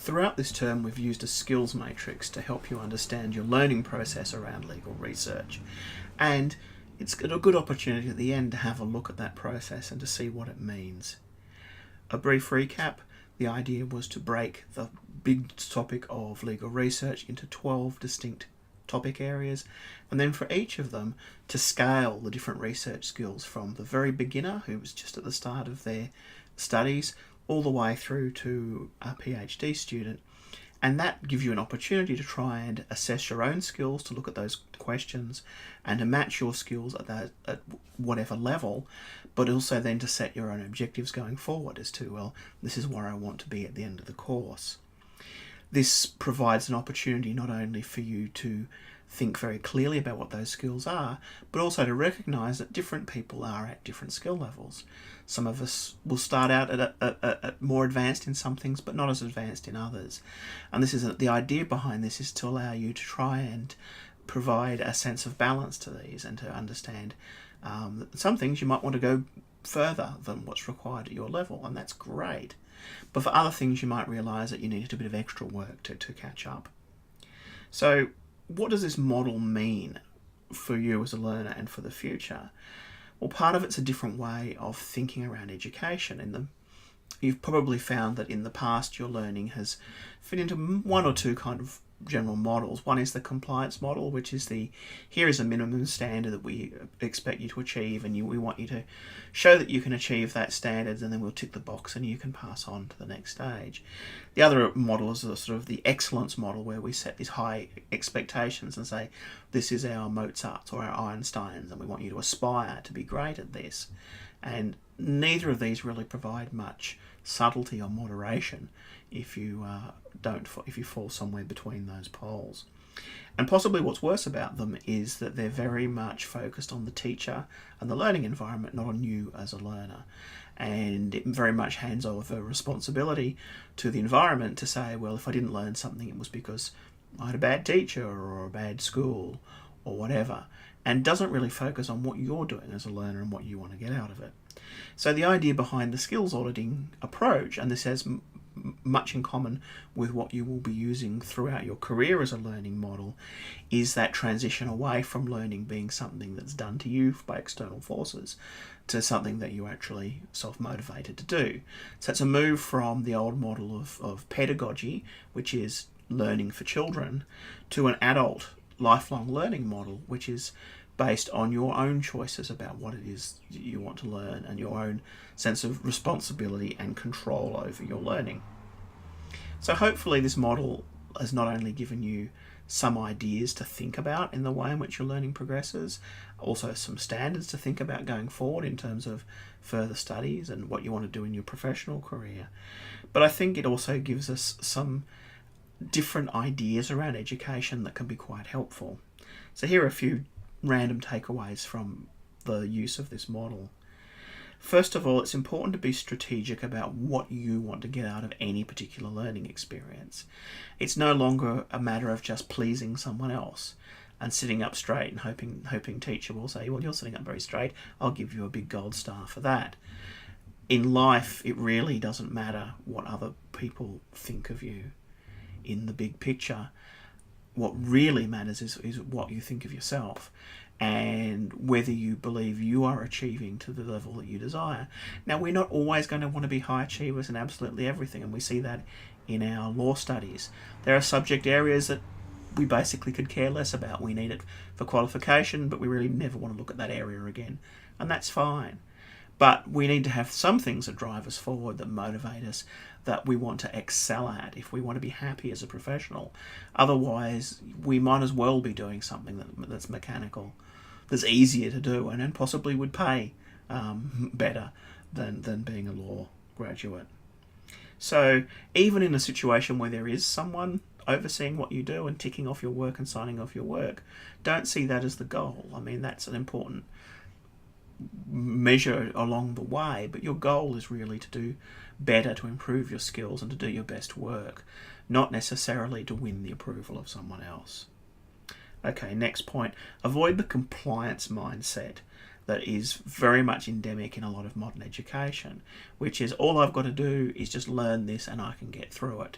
Throughout this term, we've used a skills matrix to help you understand your learning process around legal research. And it's a good opportunity at the end to have a look at that process and to see what it means. A brief recap: the idea was to break the big topic of legal research into 12 distinct topic areas, and then for each of them to scale the different research skills from the very beginner, who was just at the start of their studies, all the way through to a PhD student. And that gives you an opportunity to try and assess your own skills, to look at those questions and to match your skills at whatever level, but also then to set your own objectives going forward as to, well, this is where I want to be at the end of the course. This provides an opportunity not only for you to think very clearly about what those skills are, but also to recognise that different people are at different skill levels. Some of us will start out at more advanced in some things, but not as advanced in others. And this is the idea behind this is to allow you to try and provide a sense of balance to these, and to understand that some things you might want to go further than what's required at your level, and that's great. But for other things, you might realise that you need a bit of extra work to catch up. So what does this model mean for you as a learner and for the future? Well, part of it's a different way of thinking around education. You've probably found that in the past your learning has fit into one or two kind of general models. One is the compliance model, which is here is a minimum standard that we expect you to achieve, and we want you to show that you can achieve that standard, and then we'll tick the box and you can pass on to the next stage. The other model is sort of the excellence model, where we set these high expectations and say, this is our Mozarts or our Einsteins, and we want you to aspire to be great at this. And neither of these really provide much subtlety or moderation if you fall somewhere between those poles. And possibly what's worse about them is that they're very much focused on the teacher and the learning environment, not on you as a learner. And it very much hands over responsibility to the environment to say, well, if I didn't learn something, it was because I had a bad teacher or a bad school or whatever, and doesn't really focus on what you're doing as a learner and what you want to get out of it. So the idea behind the skills auditing approach, and this has much in common with what you will be using throughout your career as a learning model, is that transition away from learning being something that's done to you by external forces to something that you're actually self-motivated to do. So it's a move from the old model of pedagogy, which is learning for children, to an adult lifelong learning model, which is based on your own choices about what it is you want to learn and your own sense of responsibility and control over your learning. So hopefully this model has not only given you some ideas to think about in the way in which your learning progresses, also some standards to think about going forward in terms of further studies and what you want to do in your professional career. But I think it also gives us some different ideas around education that can be quite helpful. So here are a few random takeaways from the use of this model. First of all, it's important to be strategic about what you want to get out of any particular learning experience. It's no longer a matter of just pleasing someone else and sitting up straight and hoping teacher will say, well, you're sitting up very straight, I'll give you a big gold star for that. In life, it really doesn't matter what other people think of you in the big picture. What really matters is what you think of yourself and whether you believe you are achieving to the level that you desire. Now, we're not always going to want to be high achievers in absolutely everything, and we see that in our law studies. There are subject areas that we basically could care less about. We need it for qualification, but we really never want to look at that area again, and that's fine. But we need to have some things that drive us forward, that motivate us, that we want to excel at if we want to be happy as a professional. Otherwise, we might as well be doing something that's mechanical, that's easier to do, and then possibly would pay better than being a law graduate. So even in a situation where there is someone overseeing what you do and ticking off your work and signing off your work, don't see that as the goal. I mean, that's an important measure along the way, but your goal is really to do better, to improve your skills and to do your best work, not necessarily to win the approval of someone else. Okay, next point. Avoid the compliance mindset that is very much endemic in a lot of modern education, which is all I've got to do is just learn this and I can get through it.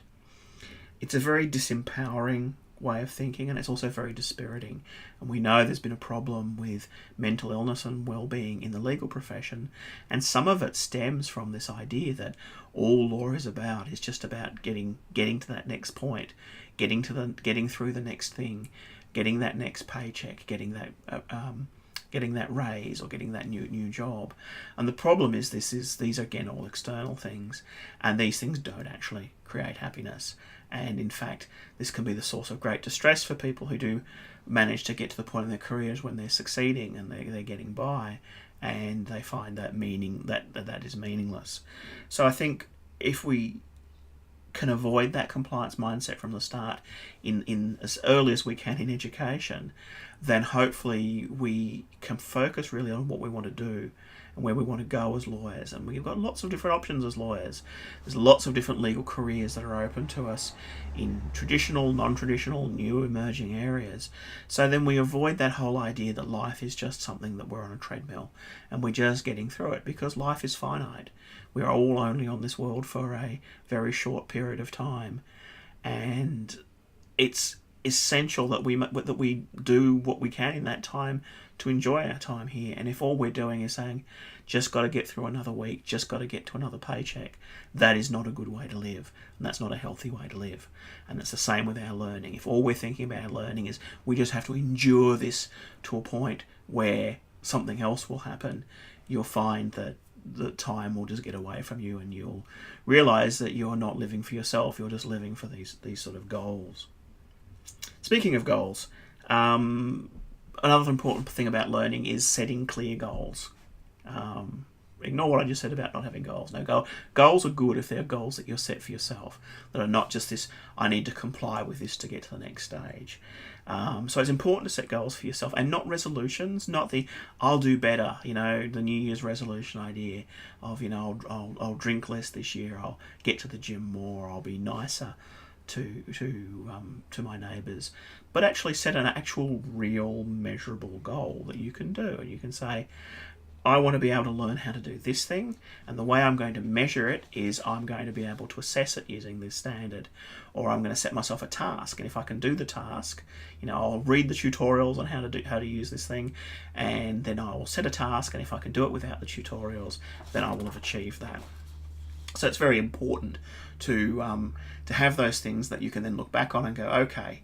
It's a very disempowering way of thinking, and it's also very dispiriting. And we know there's been a problem with mental illness and well-being in the legal profession, and some of it stems from this idea that all law is just about getting to that next point, getting through the next thing, getting that next paycheck, getting that raise, or getting that new job. And the problem is these are again all external things, and these things don't actually create happiness. And in fact, this can be the source of great distress for people who do manage to get to the point in their careers when they're succeeding and they're getting by, and they find that that is meaningless. So I think if we can avoid that compliance mindset from the start in as early as we can in education, then hopefully we can focus really on what we want to do and where we want to go as lawyers. And we've got lots of different options as lawyers. There's lots of different legal careers that are open to us in traditional, non-traditional, new emerging areas. So then we avoid that whole idea that life is just something that we're on a treadmill and we're just getting through it, because life is finite. We are all only on this world for a very short period of time, and it's essential that we do what we can in that time to enjoy our time here. And if all we're doing is saying, just got to get through another week, just got to get to another paycheck, that is not a good way to live, and that's not a healthy way to live. And it's the same with our learning. If all we're thinking about our learning is we just have to endure this to a point where something else will happen, you'll find that the time will just get away from you, and you'll realize that you're not living for yourself, you're just living for these sort of goals. Speaking of goals, another important thing about learning is setting clear goals. Ignore what I just said about not having goals. No, goals are good if they're goals that you're set for yourself, that are not just this, I need to comply with this to get to the next stage. So it's important to set goals for yourself, and not resolutions, not the I'll do better, the New Year's resolution idea of, I'll drink less this year, I'll get to the gym more, I'll be nicer to my neighbours. But actually set an actual, real, measurable goal that you can do, and you can say, I want to be able to learn how to do this thing, and the way I'm going to measure it is I'm going to be able to assess it using this standard, or I'm going to set myself a task, and if I can do the task, I'll read the tutorials on how to use this thing, and then I will set a task, and if I can do it without the tutorials, then I will have achieved that. So it's very important to have those things that you can then look back on and go, okay,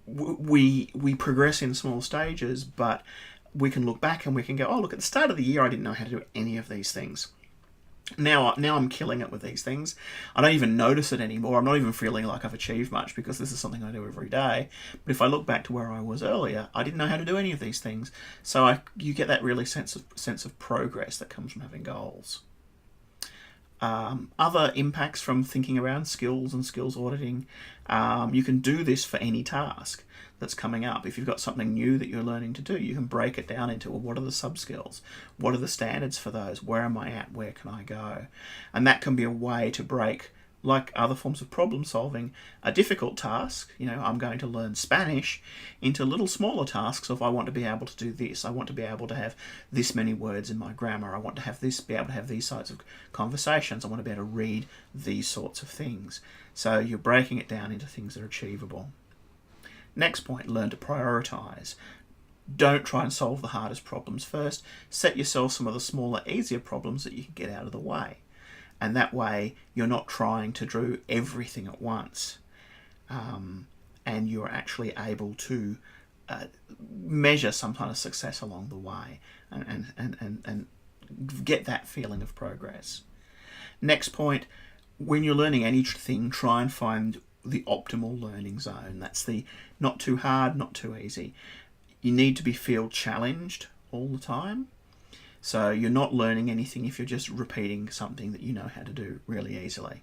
we progress in small stages, but we can look back and we can go, oh, look, at the start of the year I didn't know how to do any of these things. Now I'm killing it with these things. I don't even notice it anymore. I'm not even feeling like I've achieved much because this is something I do every day. But if I look back to where I was earlier, I didn't know how to do any of these things. So you get that really sense of progress that comes from having goals. Other impacts from thinking around skills and skills auditing, you can do this for any task that's coming up. If you've got something new that you're learning to do, you can break it down into, well, what are the sub-skills? What are the standards for those? Where am I at? Where can I go? And that can be a way to break, like other forms of problem solving, a difficult task, I'm going to learn Spanish, into little smaller tasks of I want to be able to do this, I want to be able to have this many words in my grammar, I want to be able to have these sorts of conversations, I want to be able to read these sorts of things. So you're breaking it down into things that are achievable. Next point, learn to prioritize. Don't try and solve the hardest problems first. Set yourself some of the smaller, easier problems that you can get out of the way. And that way, you're not trying to do everything at once. And you're actually able to measure some kind of success along the way and get that feeling of progress. Next point, when you're learning anything, try and find the optimal learning zone. That's the not too hard, not too easy. You need to feel challenged all the time. So you're not learning anything if you're just repeating something that you know how to do really easily.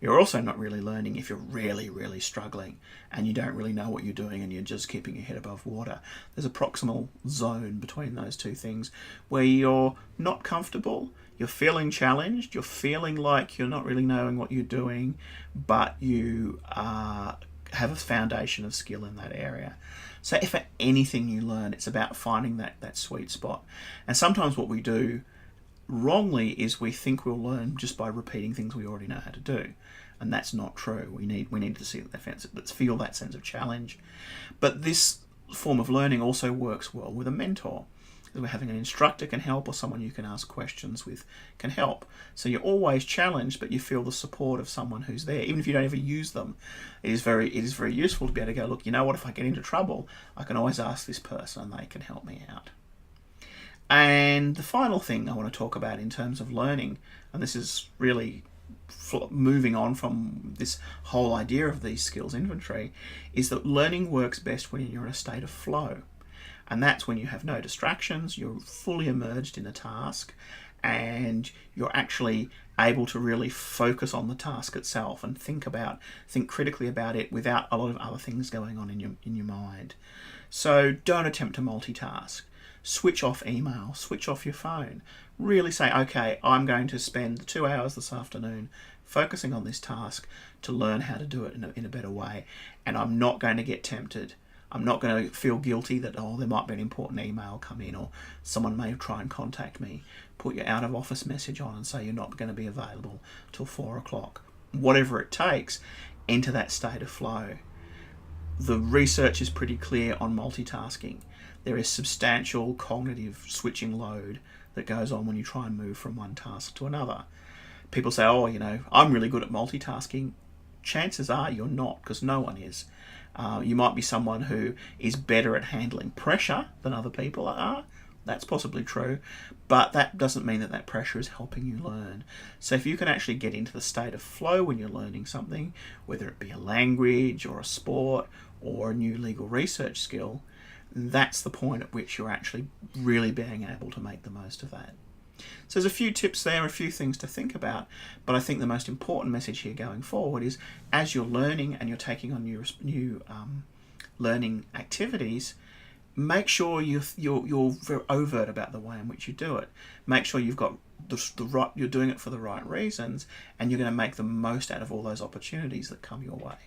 You're also not really learning if you're really, really struggling and you don't really know what you're doing and you're just keeping your head above water. There's a proximal zone between those two things where you're not comfortable, you're feeling challenged, you're feeling like you're not really knowing what you're doing, but you have a foundation of skill in that area. So if for anything you learn, it's about finding that sweet spot. And sometimes what we do wrongly is we think we'll learn just by repeating things we already know how to do. and that's not true. We need to see let's feel that sense of challenge. But this form of learning also works well with a mentor. We're having an instructor can help, or someone you can ask questions with can help. So you're always challenged, but you feel the support of someone who's there. Even if you don't ever use them, it is very useful to be able to go, look, you know what, if I get into trouble, I can always ask this person and they can help me out. And the final thing I want to talk about in terms of learning, and this is really moving on from this whole idea of these skills inventory, is that learning works best when you're in a state of flow. And that's when you have no distractions, you're fully immersed in a task, and you're actually able to really focus on the task itself and think critically about it without a lot of other things going on in your mind. So don't attempt to multitask. Switch off email, switch off your phone. Really say, okay, I'm going to spend 2 hours this afternoon focusing on this task to learn how to do it in a better way. And I'm not going to get tempted. I'm not going to feel guilty that, there might be an important email come in, or someone may try and contact me. Put your out of office message on and say you're not going to be available till 4 o'clock. Whatever it takes, enter that state of flow. The research is pretty clear on multitasking. There is substantial cognitive switching load that goes on when you try and move from one task to another. People say, I'm really good at multitasking. Chances are you're not, because no one is. You might be someone who is better at handling pressure than other people are. That's possibly true, but that doesn't mean that pressure is helping you learn. So if you can actually get into the state of flow when you're learning something, whether it be a language or a sport or a new legal research skill, that's the point at which you're actually really being able to make the most of that. So there's a few tips there, a few things to think about, but I think the most important message here going forward is, as you're learning and you're taking on new learning activities, make sure you're very overt about the way in which you do it. Make sure you've got you're doing it for the right reasons, and you're going to make the most out of all those opportunities that come your way.